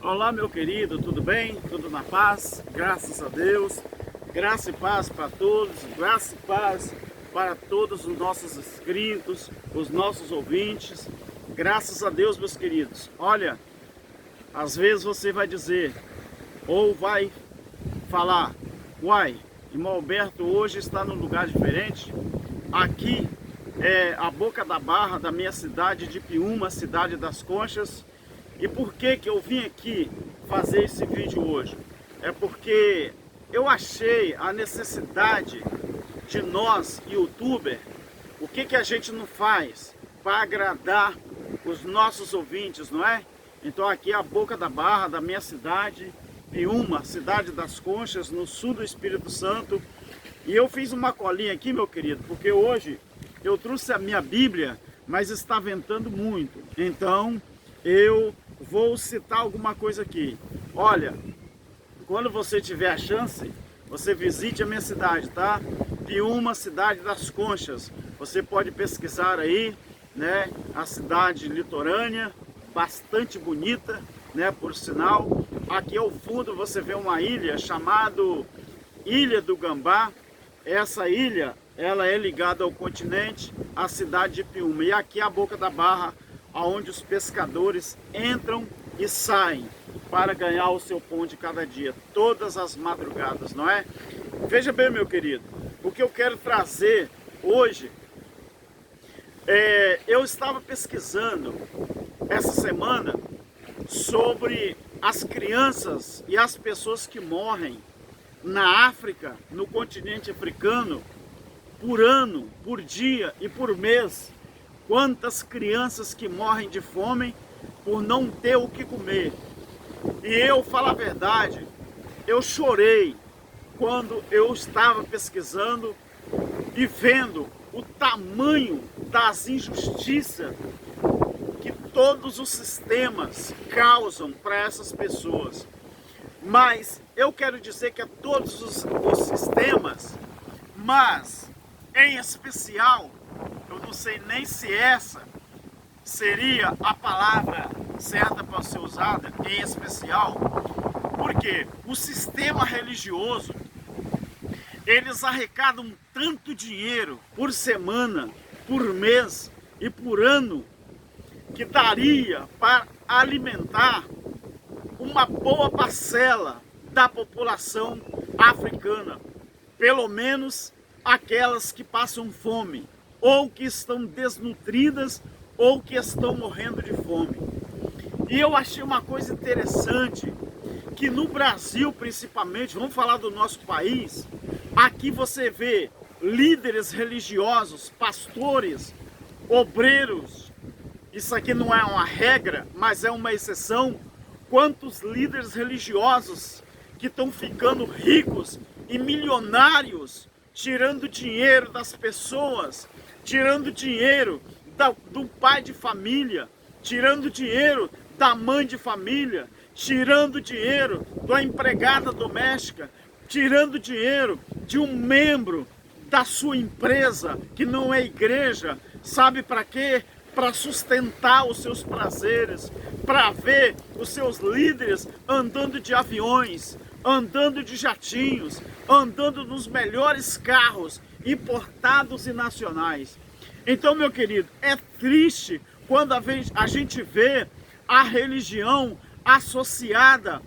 Olá, meu querido, tudo bem? Tudo na paz? Graças a Deus. Graça e paz para todos, graça e paz para todos os nossos inscritos, os nossos ouvintes. Graças a Deus, meus queridos. Olha, às vezes você vai dizer, ou vai falar, uai, irmão Alberto hoje está num lugar diferente. Aqui é a boca da barra da minha cidade de Piúma, cidade das Conchas. E por que eu vim aqui fazer esse vídeo hoje? É porque eu achei a necessidade de nós, youtuber, o que a gente não faz para agradar os nossos ouvintes, não é? Então aqui é a boca da barra da minha cidade, Piúma, cidade das Conchas, no sul do Espírito Santo. E eu fiz uma colinha aqui, meu querido, porque hoje eu trouxe a minha Bíblia, mas está ventando muito. Então eu vou citar alguma coisa aqui. Olha, quando você tiver a chance, você visite a minha cidade, tá? Piúma, cidade das Conchas. Você pode pesquisar aí, né? A cidade litorânea, bastante bonita, né? Por sinal, aqui ao fundo você vê uma ilha chamada Ilha do Gambá. Essa ilha, ela é ligada ao continente, à cidade de Piúma. E aqui é a boca da barra, onde os pescadores entram e saem para ganhar o seu pão de cada dia, todas as madrugadas, não é? Veja bem, meu querido, o que eu quero trazer hoje, eu estava pesquisando essa semana sobre as crianças e as pessoas que morrem na África, no continente africano, por ano, por dia e por mês. Quantas crianças que morrem de fome por não ter o que comer. E eu, falo a verdade, eu chorei quando eu estava pesquisando e vendo o tamanho das injustiças que todos os sistemas causam para essas pessoas. Mas eu quero dizer que é todos os sistemas, mas em especial, eu não sei nem se essa seria a palavra certa para ser usada, em especial, porque o sistema religioso, eles arrecadam tanto dinheiro por semana, por mês e por ano, que daria para alimentar uma boa parcela da população africana, pelo menos aquelas que passam fome, ou que estão desnutridas, ou que estão morrendo de fome. E eu achei uma coisa interessante, que no Brasil principalmente, vamos falar do nosso país, aqui você vê líderes religiosos, pastores, obreiros, isso aqui não é uma regra, mas é uma exceção. Quantos líderes religiosos que estão ficando ricos e milionários, tirando dinheiro das pessoas, tirando dinheiro do pai de família, tirando dinheiro da mãe de família, tirando dinheiro da empregada doméstica, tirando dinheiro de um membro da sua empresa, que não é igreja. Sabe para quê? Para sustentar os seus prazeres, para ver os seus líderes andando de aviões, andando de jatinhos, andando nos melhores carros importados e nacionais. Então, meu querido, é triste quando a gente vê a religião associada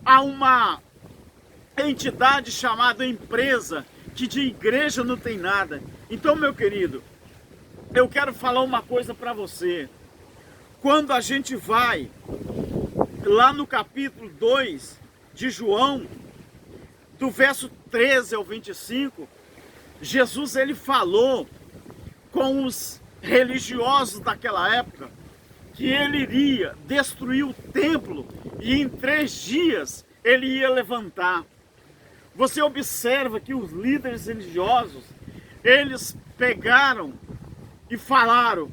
a uma entidade chamada empresa, que de igreja não tem nada. Então, meu querido, eu quero falar uma coisa para você. Quando a gente vai lá no capítulo 2 de João, do verso 13 ao 25, Jesus ele falou com os religiosos daquela época que ele iria destruir o templo e em 3 dias ele ia levantar. Você observa que os líderes religiosos, eles pegaram e falaram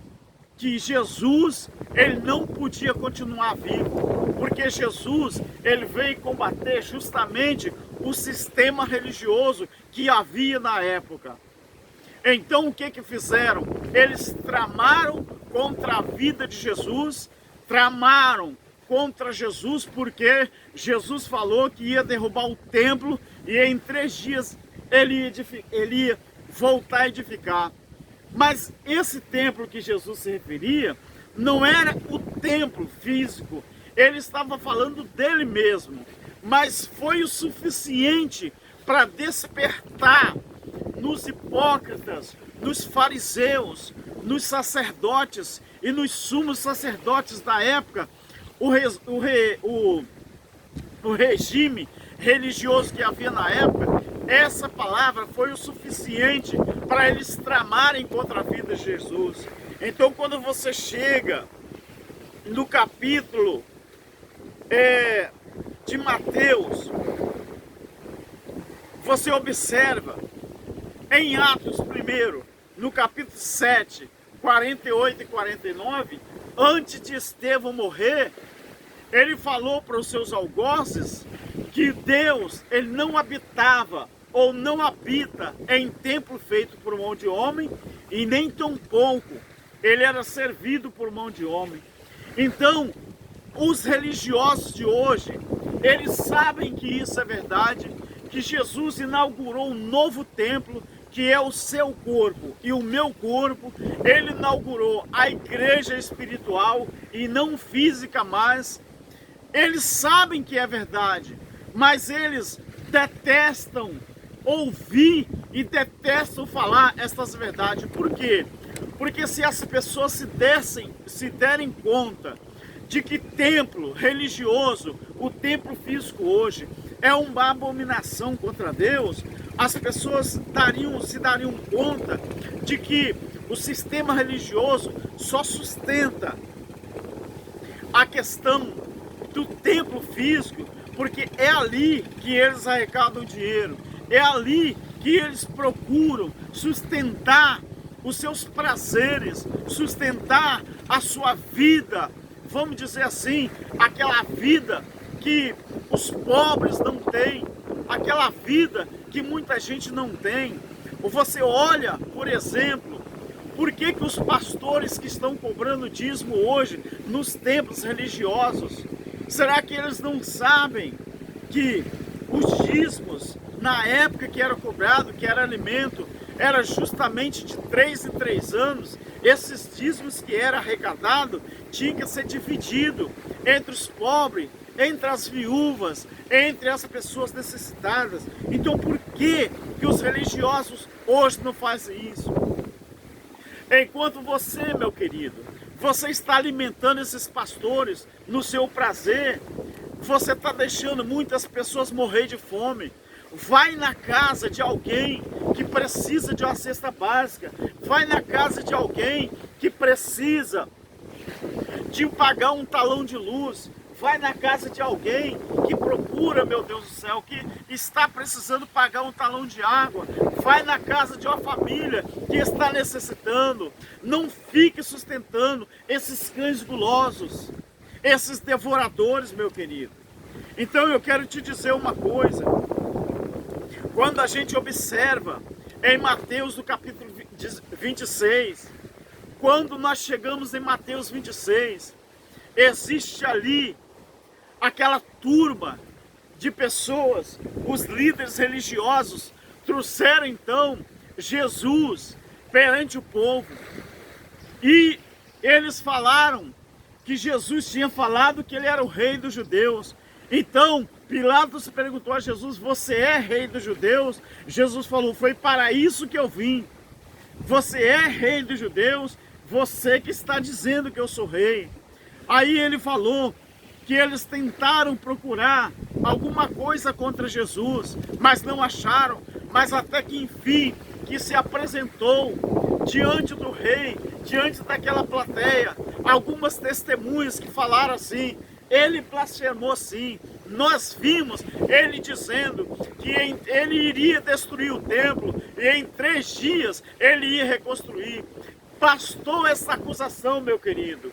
que Jesus ele não podia continuar vivo, porque Jesus ele veio combater justamente o sistema religioso que havia na época. Então o que fizeram? Eles tramaram contra a vida de Jesus, tramaram contra Jesus, porque Jesus falou que ia derrubar o templo e em 3 dias ele ia voltar a edificar. Mas esse templo que Jesus se referia não era o templo físico, ele estava falando dele mesmo, mas foi o suficiente para despertar nos hipócritas, nos fariseus, nos sacerdotes e nos sumos sacerdotes da época, o regime religioso que havia na época. Essa palavra foi o suficiente para eles tramarem contra a vida de Jesus. Então, quando você chega no capítulo de Mateus, você observa em Atos primeiro, no capítulo 7, 48 e 49, antes de Estevão morrer, ele falou para os seus algozes que Deus, ele não habitava ou não habita em templo feito por mão de homem, e nem tampouco ele era servido por mão de homem. Então, os religiosos de hoje, eles sabem que isso é verdade, que Jesus inaugurou um novo templo, que é o seu corpo e o meu corpo. Ele inaugurou a igreja espiritual e não física mais. Eles sabem que é verdade, mas eles detestam ouvir e detestam falar essas verdades. Por quê? Porque se as pessoas se derem conta de que templo religioso, o templo físico hoje, é uma abominação contra Deus, as pessoas se dariam conta de que o sistema religioso só sustenta a questão do templo físico, porque é ali que eles arrecadam dinheiro, é ali que eles procuram sustentar os seus prazeres, sustentar a sua vida, vamos dizer assim, aquela vida que os pobres não têm, aquela vida que muita gente não tem. Ou você olha, por exemplo, por que os pastores que estão cobrando dízimo hoje nos templos religiosos, será que eles não sabem que os dízimos, na época que era cobrado, que era alimento, era justamente de 3 em 3 anos, esses dízimos que era arrecadado tinha que ser dividido entre os pobres, entre as viúvas, entre as pessoas necessitadas. Então por que os religiosos hoje não fazem isso? Enquanto você, meu querido, você está alimentando esses pastores no seu prazer, você está deixando muitas pessoas morrer de fome. Vai na casa de alguém que precisa de uma cesta básica, vai na casa de alguém que precisa de pagar um talão de luz, vai na casa de alguém que procura, meu Deus do céu, que está precisando pagar um talão de água, vai na casa de uma família que está necessitando. Não fique sustentando esses cães gulosos, esses devoradores, meu querido. Então eu quero te dizer uma coisa, quando a gente observa em Mateus no capítulo 26, quando nós chegamos em Mateus 26, existe ali aquela turma de pessoas, os líderes religiosos trouxeram então Jesus perante o povo, e eles falaram que Jesus tinha falado que ele era o rei dos judeus. Então Pilatos perguntou a Jesus: você é rei dos judeus? Jesus falou: foi para isso que eu vim. Você é rei dos judeus? Você que está dizendo que eu sou rei. Aí ele falou que eles tentaram procurar alguma coisa contra Jesus, mas não acharam. Mas até que enfim, que se apresentou diante do rei, diante daquela plateia, algumas testemunhas que falaram assim: ele blasfemou sim. Nós vimos ele dizendo que ele iria destruir o templo e em 3 dias ele ia reconstruir. Bastou essa acusação, meu querido.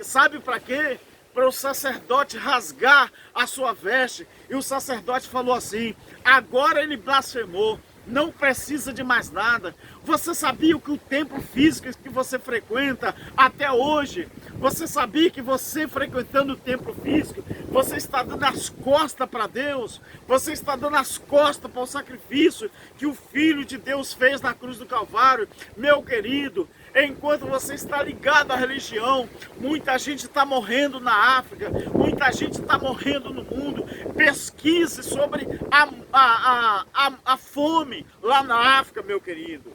Sabe para quê? Para o sacerdote rasgar a sua veste. E o sacerdote falou assim: agora ele blasfemou, não precisa de mais nada. Você sabia que o templo físico que você frequenta até hoje, Você sabia que você frequentando o templo físico, você está dando as costas para Deus? Você está dando as costas para o sacrifício que o Filho de Deus fez na cruz do Calvário? Meu querido, enquanto você está ligado à religião, muita gente está morrendo na África, muita gente está morrendo no mundo. Pesquise sobre a fome lá na África, meu querido.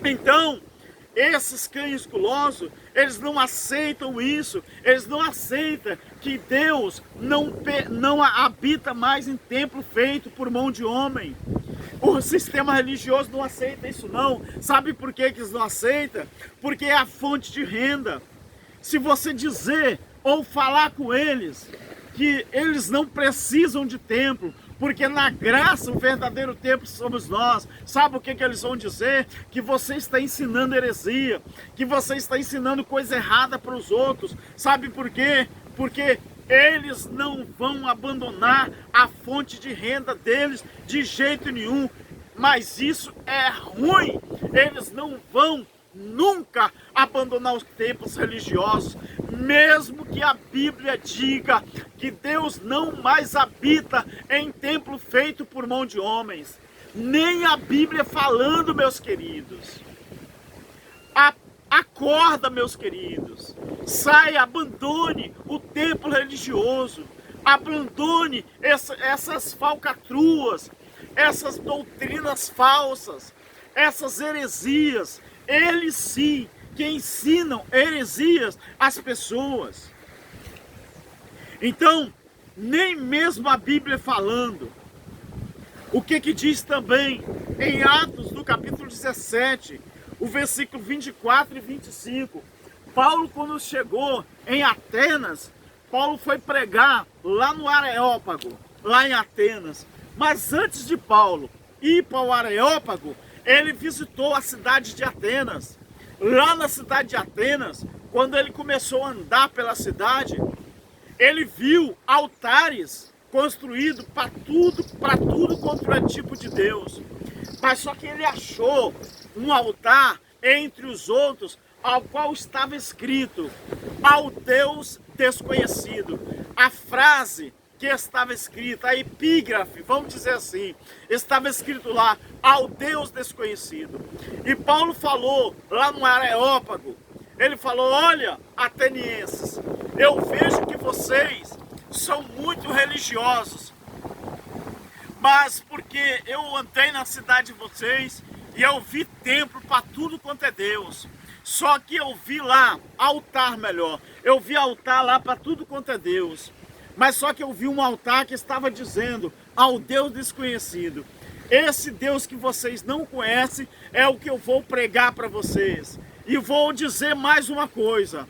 Então, esses cães gulosos, eles não aceitam isso, eles não aceitam que Deus não habita mais em templo feito por mão de homem. O sistema religioso não aceita isso não. Sabe por que eles não aceitam? Porque é a fonte de renda. Se você dizer ou falar com eles que eles não precisam de templo, porque na graça o verdadeiro templo somos nós, sabe o que eles vão dizer? Que você está ensinando heresia, que você está ensinando coisa errada para os outros. Sabe por quê? Porque eles não vão abandonar a fonte de renda deles de jeito nenhum. Mas isso é ruim. Eles não vão nunca abandonar os templos religiosos, mesmo que a Bíblia diga que Deus não mais habita em templo feito por mão de homens. Nem a Bíblia falando, meus queridos. Acorda, meus queridos. Saia, abandone o templo religioso. Abandone essas falcatruas, essas doutrinas falsas, essas heresias. Eles sim que ensinam heresias às pessoas. Então, nem mesmo a Bíblia falando. O que diz também em Atos, no capítulo 17, o versículo 24 e 25. Paulo, quando chegou em Atenas, Paulo foi pregar lá no Areópago, lá em Atenas. Mas antes de Paulo ir para o Areópago, ele visitou a cidade de Atenas. Lá na cidade de Atenas, quando ele começou a andar pela cidade, ele viu altares construídos para tudo quanto é tipo de Deus. Mas só que ele achou um altar entre os outros, ao qual estava escrito: ao Deus desconhecido. A frase que estava escrita, a epígrafe, vamos dizer assim, estava escrito lá: ao Deus desconhecido. E Paulo falou lá no Areópago, ele falou: olha, atenienses, eu vejo que vocês são muito religiosos, mas porque eu andei na cidade de vocês e eu vi templo para tudo quanto é Deus. Só que eu vi lá altar, melhor, eu vi altar lá para tudo quanto é Deus. Mas só que eu vi um altar que estava dizendo: ao Deus desconhecido. Esse Deus que vocês não conhecem é o que eu vou pregar para vocês. E vou dizer mais uma coisa: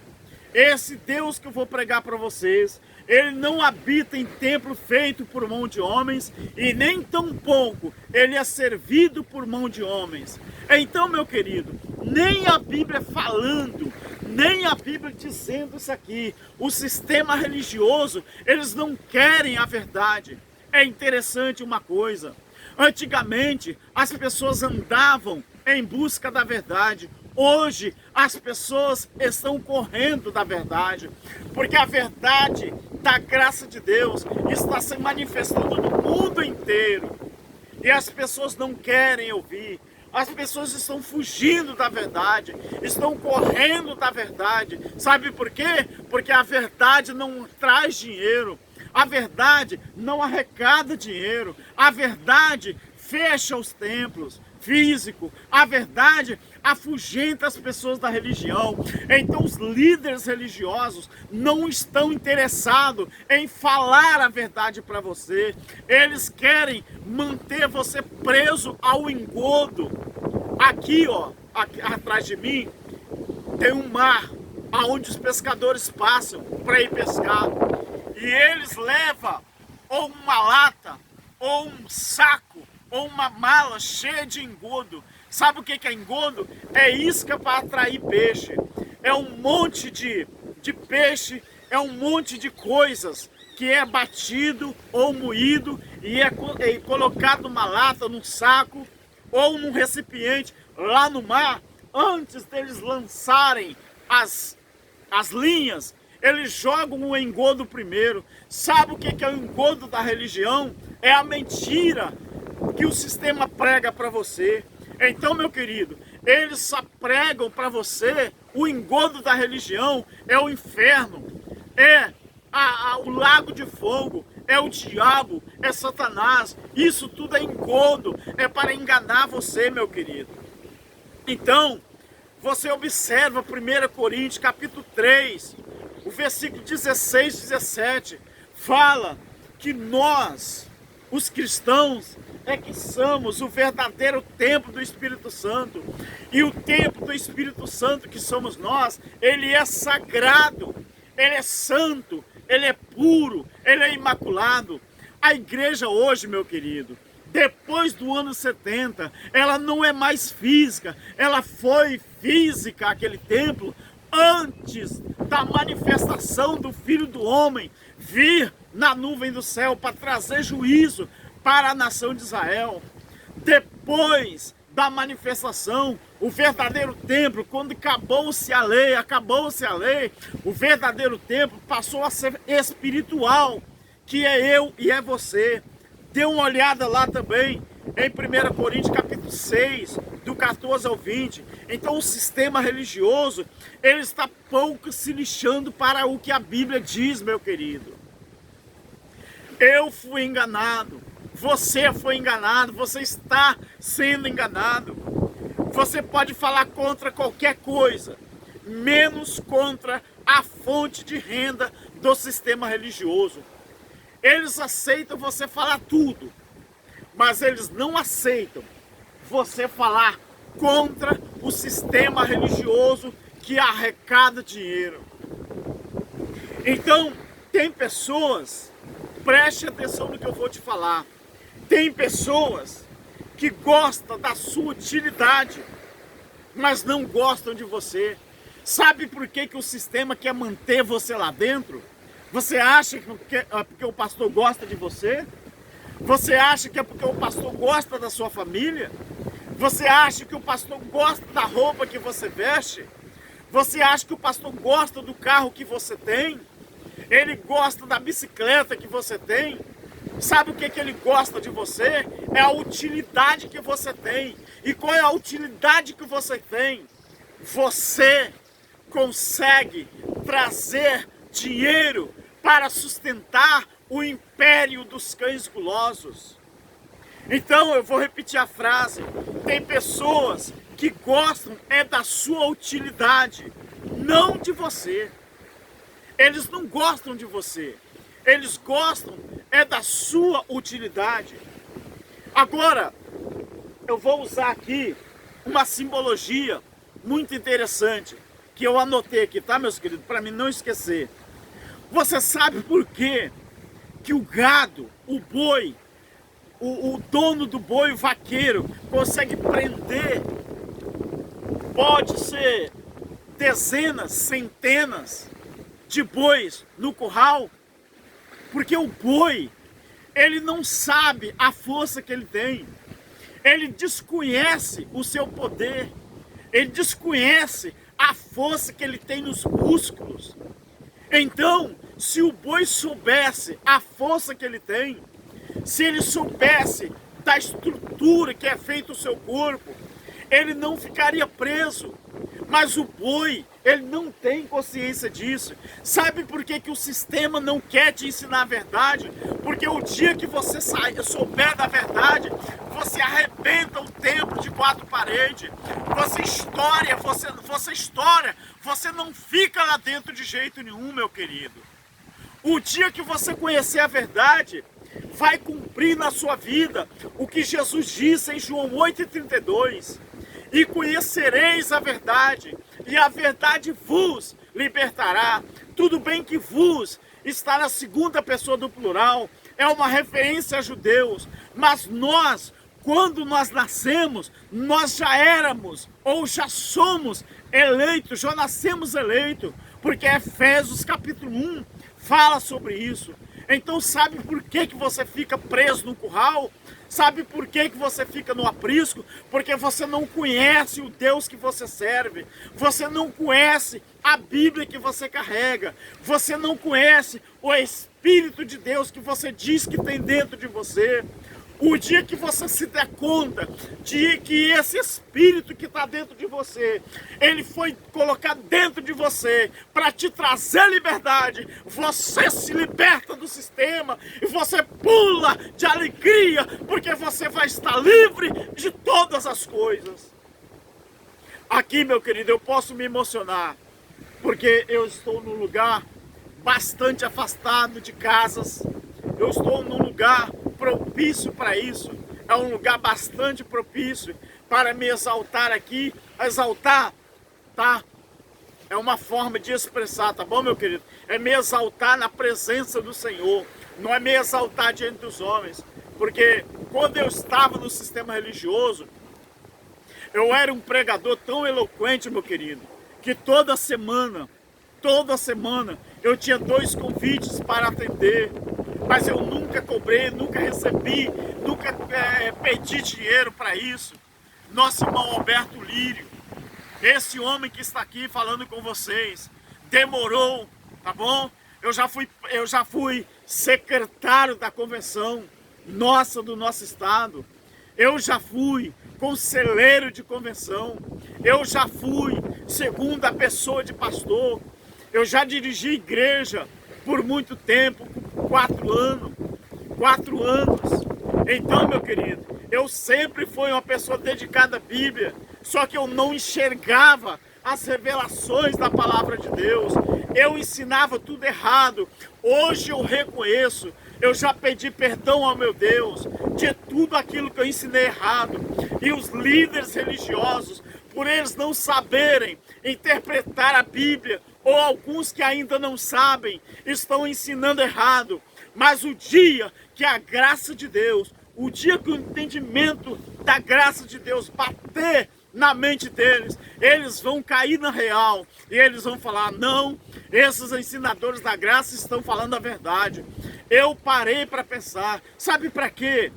esse Deus que eu vou pregar para vocês, ele não habita em templo feito por mão de homens, e nem tampouco ele é servido por mão de homens. Então, meu querido, nem a Bíblia falando, nem a Bíblia dizendo isso aqui. O sistema religioso, eles não querem a verdade. É interessante uma coisa: antigamente as pessoas andavam em busca da verdade. Hoje as pessoas estão correndo da verdade, porque a verdade da graça de Deus está se manifestando no mundo inteiro. E as pessoas não querem ouvir. As pessoas estão fugindo da verdade, estão correndo da verdade. Sabe por quê? Porque a verdade não traz dinheiro, a verdade não arrecada dinheiro, a verdade fecha os templos físicos, a verdade afugenta as pessoas da religião. Então os líderes religiosos não estão interessados em falar a verdade para você. Eles querem manter você preso ao engodo. Aqui, ó, aqui atrás de mim, tem um mar onde os pescadores passam para ir pescar. E eles levam ou uma lata, ou um saco, ou uma mala cheia de engodo. Sabe o que é engodo? É isca para atrair peixe. É um monte de peixe, é um monte de coisas que é batido ou moído e é colocado numa lata, num saco ou num recipiente lá no mar, antes deles lançarem as linhas, eles jogam o engodo primeiro. Sabe o que é o engodo da religião? É a mentira que o sistema prega para você. Então, meu querido, eles só pregam para você o engodo da religião, é o inferno, é o lago de fogo, é o diabo, é Satanás. Isso tudo é engodo, é para enganar você, meu querido. Então, você observa 1 Coríntios capítulo 3, o versículo 16 e 17, fala que nós, os cristãos, é que somos o verdadeiro templo do Espírito Santo. E o templo do Espírito Santo que somos nós, ele é sagrado, ele é santo, ele é puro, ele é imaculado. A igreja hoje, meu querido, depois do ano 70, ela não é mais física, ela foi física, aquele templo, antes da manifestação do Filho do Homem vir na nuvem do céu para trazer juízo para a nação de Israel. Depois da manifestação, o verdadeiro templo, quando acabou-se a lei, o verdadeiro templo passou a ser espiritual, que é eu e é você. Dê uma olhada lá também, em 1 Coríntios capítulo 6, do 14 ao 20. Então o sistema religioso, ele está pouco se lixando para o que a Bíblia diz, meu querido. Eu fui enganado, você foi enganado, você está sendo enganado. Você pode falar contra qualquer coisa, menos contra a fonte de renda do sistema religioso. Eles aceitam você falar tudo, mas eles não aceitam você falar contra o sistema religioso que arrecada dinheiro. Então, tem pessoas, preste atenção no que eu vou te falar, tem pessoas que gostam da sua utilidade, mas não gostam de você. Sabe por que o sistema quer manter você lá dentro? Você acha que é porque o pastor gosta de você? Você acha que é porque o pastor gosta da sua família? Você acha que o pastor gosta da roupa que você veste? Você acha que o pastor gosta do carro que você tem? Ele gosta da bicicleta que você tem? Sabe o que ele gosta de você? É a utilidade que você tem. E qual é a utilidade que você tem? Você consegue trazer dinheiro para sustentar o império dos cães gulosos. Então eu vou repetir a frase. Tem pessoas que gostam da sua utilidade, não de você. Eles não gostam de você. Eles gostam da sua utilidade. Agora, eu vou usar aqui uma simbologia muito interessante, que eu anotei aqui, tá, meus queridos? Para mim não esquecer. Você sabe por quê que o gado, o boi, o dono do boi, o vaqueiro, consegue prender, pode ser dezenas, centenas de bois no curral? Porque o boi, ele não sabe a força que ele tem, ele desconhece o seu poder, ele desconhece a força que ele tem nos músculos. Então, se o boi soubesse a força que ele tem, se ele soubesse da estrutura que é feito o seu corpo, ele não ficaria preso. Mas o boi, ele não tem consciência disso. Sabe por que o sistema não quer te ensinar a verdade? Porque o dia que você souber da verdade, você arrebenta o templo de quatro paredes. Você estoura, você não fica lá dentro de jeito nenhum, meu querido. O dia que você conhecer a verdade, vai cumprir na sua vida o que Jesus disse em João 8,32. E conhecereis a verdade, e a verdade vos libertará. Tudo bem que vos está na segunda pessoa do plural, é uma referência a judeus, mas nós, quando nós nascemos, nós já éramos, ou já somos eleitos, já nascemos eleitos, porque Efésios capítulo 1 fala sobre isso. Então sabe por que você fica preso no curral? Sabe por que você fica no aprisco? Porque você não conhece o Deus que você serve. Você não conhece a Bíblia que você carrega. Você não conhece o Espírito de Deus que você diz que tem dentro de você. O dia que você se der conta de que esse Espírito que está dentro de você, ele foi colocado dentro de você para te trazer liberdade, você se liberta do sistema e você pula de alegria, porque você vai estar livre de todas as coisas. Aqui, meu querido, eu posso me emocionar, porque eu estou num lugar bastante afastado de casas, eu estou num lugar propício para isso, é um lugar bastante propício para me exaltar aqui. Exaltar, tá? É uma forma de expressar, tá bom, meu querido? É me exaltar na presença do Senhor, não é me exaltar diante dos homens, porque quando eu estava no sistema religioso, eu era um pregador tão eloquente, meu querido, que toda semana, eu tinha 2 convites para atender, mas eu nunca cobrei, nunca recebi, nunca pedi dinheiro para isso. Nosso irmão Alberto Lírio, esse homem que está aqui falando com vocês, demorou, tá bom? Eu já fui secretário da convenção do nosso estado. Eu já fui conselheiro de convenção. Eu já fui segunda pessoa de pastor. Eu já dirigi igreja por muito tempo, 4 anos. Então, meu querido, eu sempre fui uma pessoa dedicada à Bíblia, só que eu não enxergava as revelações da palavra de Deus. Eu ensinava tudo errado. Hoje eu reconheço, eu já pedi perdão ao meu Deus de tudo aquilo que eu ensinei errado. E os líderes religiosos, por eles não saberem interpretar a Bíblia, ou alguns que ainda não sabem, estão ensinando errado. Mas o dia que a graça de Deus, o dia que o entendimento da graça de Deus bater na mente deles, eles vão cair na real e eles vão falar: não, esses ensinadores da graça estão falando a verdade. Eu parei para pensar, sabe para quê?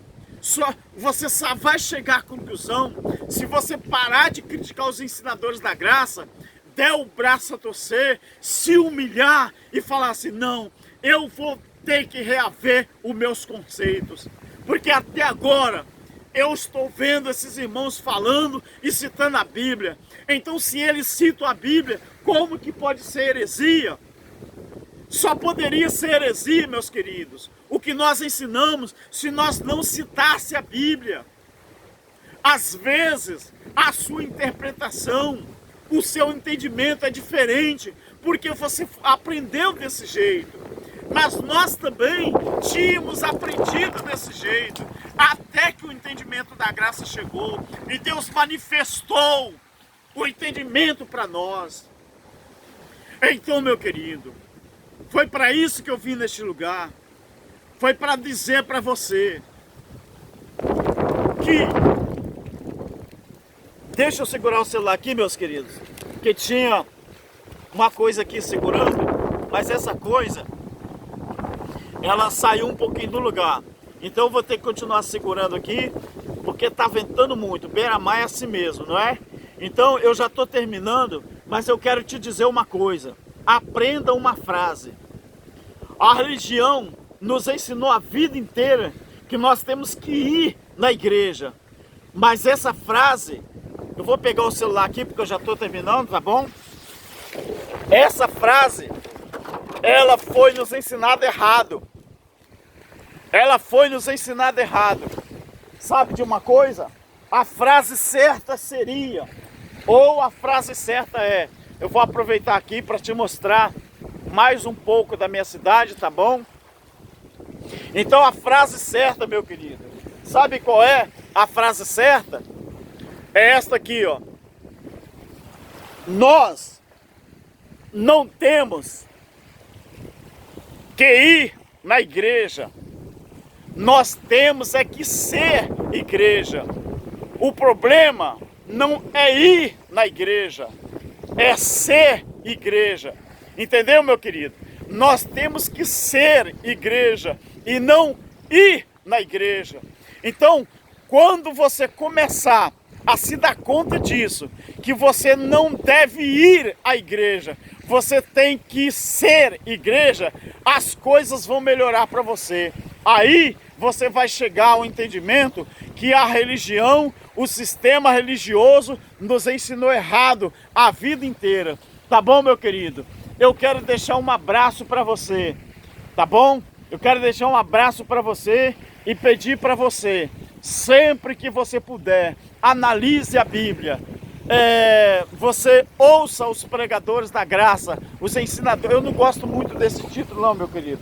Você só vai chegar à conclusão se você parar de criticar os ensinadores da graça, der o braço a torcer, se humilhar e falar assim: não, eu vou ter que reaver os meus conceitos, porque até agora eu estou vendo esses irmãos falando e citando a Bíblia. Então, se eles citam a Bíblia, como que pode ser heresia? Só poderia ser heresia, meus queridos, o que nós ensinamos, se nós não citasse a Bíblia. Às vezes, a sua interpretação, o seu entendimento é diferente, porque você aprendeu desse jeito. Mas nós também tínhamos aprendido desse jeito, até que o entendimento da graça chegou e Deus manifestou o entendimento para nós. Então, meu querido, foi para isso que eu vim neste lugar. Foi para dizer para você que... Deixa eu segurar o celular aqui, meus queridos, que tinha uma coisa aqui segurando, mas essa coisa, ela saiu um pouquinho do lugar. Então eu vou ter que continuar segurando aqui, porque está ventando muito. Beira-mar é assim mesmo, não é? Então eu já estou terminando, mas eu quero te dizer uma coisa. Aprenda uma frase. A religião nos ensinou a vida inteira que nós temos que ir na igreja. Mas essa frase, eu vou pegar o celular aqui porque eu já estou terminando, tá bom? Essa frase, ela foi nos ensinada errado. Ela foi nos ensinada errado. Sabe de uma coisa? A frase certa seria, ou a frase certa é... Eu vou aproveitar aqui para te mostrar mais um pouco da minha cidade, tá bom? Então a frase certa, meu querido, sabe qual é a frase certa? É esta aqui, ó. Nós não temos que ir na igreja. Nós temos é que ser igreja. O problema não é ir na igreja, é ser igreja. Entendeu, meu querido? Nós temos que ser igreja e não ir na igreja. Então, quando você começar a se dar conta disso, que você não deve ir à igreja, você tem que ser igreja, as coisas vão melhorar para você. Aí você vai chegar ao entendimento que a religião, o sistema religioso nos ensinou errado a vida inteira. Tá bom, meu querido? Eu quero deixar um abraço para você, tá bom? Eu quero deixar um abraço para você e pedir para você, sempre que você puder, analise a Bíblia. Você ouça os pregadores da graça, os ensinadores. Eu não gosto muito desse título não, meu querido.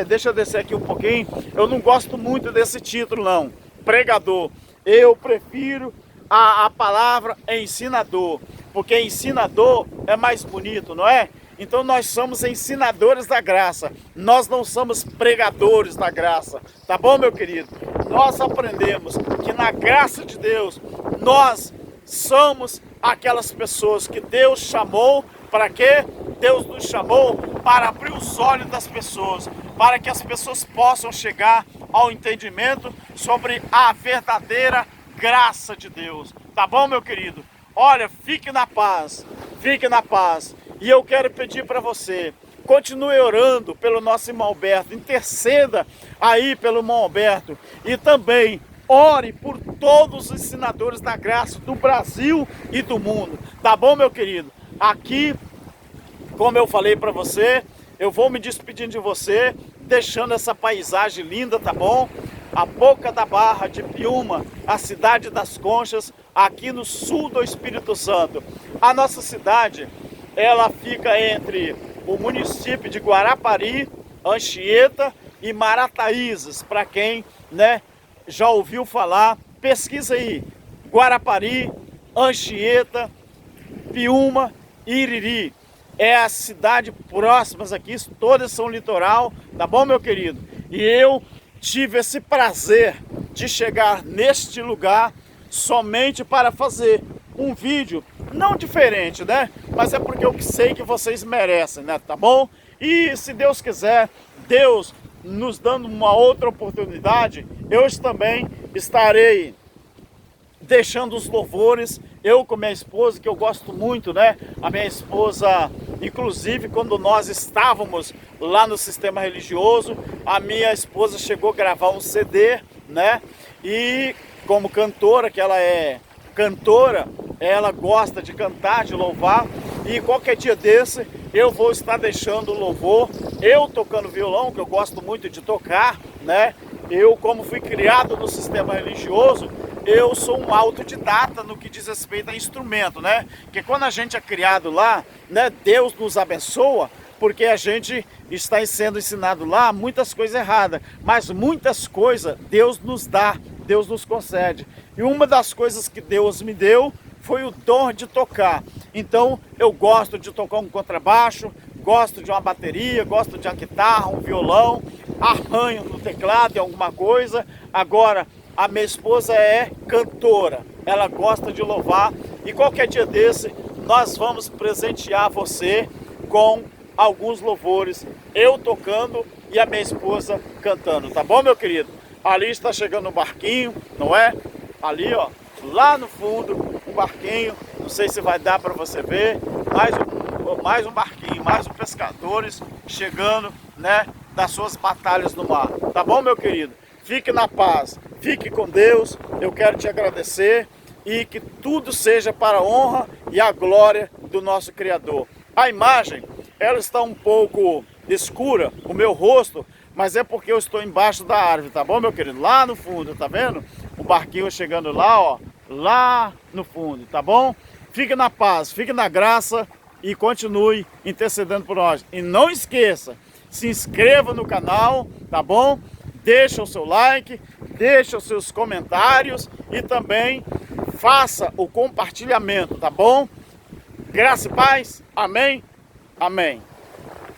Deixa eu descer aqui um pouquinho. Eu não gosto muito desse título não, pregador. Eu prefiro a palavra ensinador, porque ensinador é mais bonito, não é? Então nós somos ensinadores da graça, nós não somos pregadores da graça, tá bom, meu querido? Nós aprendemos que na graça de Deus, nós somos aquelas pessoas que Deus chamou, para quê? Deus nos chamou para abrir os olhos das pessoas, para que as pessoas possam chegar ao entendimento sobre a verdadeira graça de Deus, tá bom, meu querido? Olha, fique na paz, fique na paz. E eu quero pedir para você, continue orando pelo nosso irmão Alberto, interceda aí pelo irmão Alberto e também ore por todos os ensinadores da graça do Brasil e do mundo, tá bom, meu querido? Aqui, como eu falei para você, eu vou me despedindo de você, deixando essa paisagem linda, tá bom? A Boca da Barra de Piúma, a cidade das Conchas, aqui no sul do Espírito Santo. A nossa cidade, ela fica entre o município de Guarapari, Anchieta e Marataízes. Para quem, né, já ouviu falar, pesquisa aí. Guarapari, Anchieta, Piúma e Iriri. É a cidade próximas aqui, todas são litoral, tá bom, meu querido? E eu tive esse prazer de chegar neste lugar somente para fazer um vídeo, não diferente, né? Mas é porque eu sei que vocês merecem, né? Tá bom? E se Deus quiser, Deus nos dando uma outra oportunidade, eu também estarei deixando os louvores, eu com minha esposa, que eu gosto muito, né? A minha esposa, inclusive, quando nós estávamos lá no sistema religioso, a minha esposa chegou a gravar um CD, né? E como cantora, que ela é cantora, ela gosta de cantar, de louvar, e qualquer dia desse eu vou estar deixando o louvor, eu tocando violão, que eu gosto muito de tocar, né? Eu, como fui criado no sistema religioso, eu sou um autodidata no que diz respeito a instrumento, né? Porque quando a gente é criado lá, né, Deus nos abençoa, porque a gente está sendo ensinado lá muitas coisas erradas, mas muitas coisas Deus nos dá, Deus nos concede. E uma das coisas que Deus me deu foi o dom de tocar. Então eu gosto de tocar um contrabaixo, gosto de uma bateria, gosto de uma guitarra, um violão, arranho no teclado e alguma coisa. Agora, a minha esposa é cantora, ela gosta de louvar, e qualquer dia desse nós vamos presentear você com alguns louvores, eu tocando e a minha esposa cantando, tá bom, meu querido? Ali está chegando um barquinho, não é? Ali, ó, lá no fundo, um barquinho, não sei se vai dar para você ver, mais um barquinho, mais um pescadores chegando, né, das suas batalhas no mar, tá bom, meu querido? Fique na paz, fique com Deus, eu quero te agradecer e que tudo seja para a honra e a glória do nosso Criador. A imagem, ela está um pouco escura, o meu rosto, mas é porque eu estou embaixo da árvore, tá bom, meu querido? Lá no fundo, tá vendo? O barquinho chegando lá, ó, lá no fundo, tá bom? Fique na paz, fique na graça e continue intercedendo por nós. E não esqueça, se inscreva no canal, tá bom? Deixa o seu like, deixa os seus comentários e também faça o compartilhamento, tá bom? Graça e paz, amém, amém.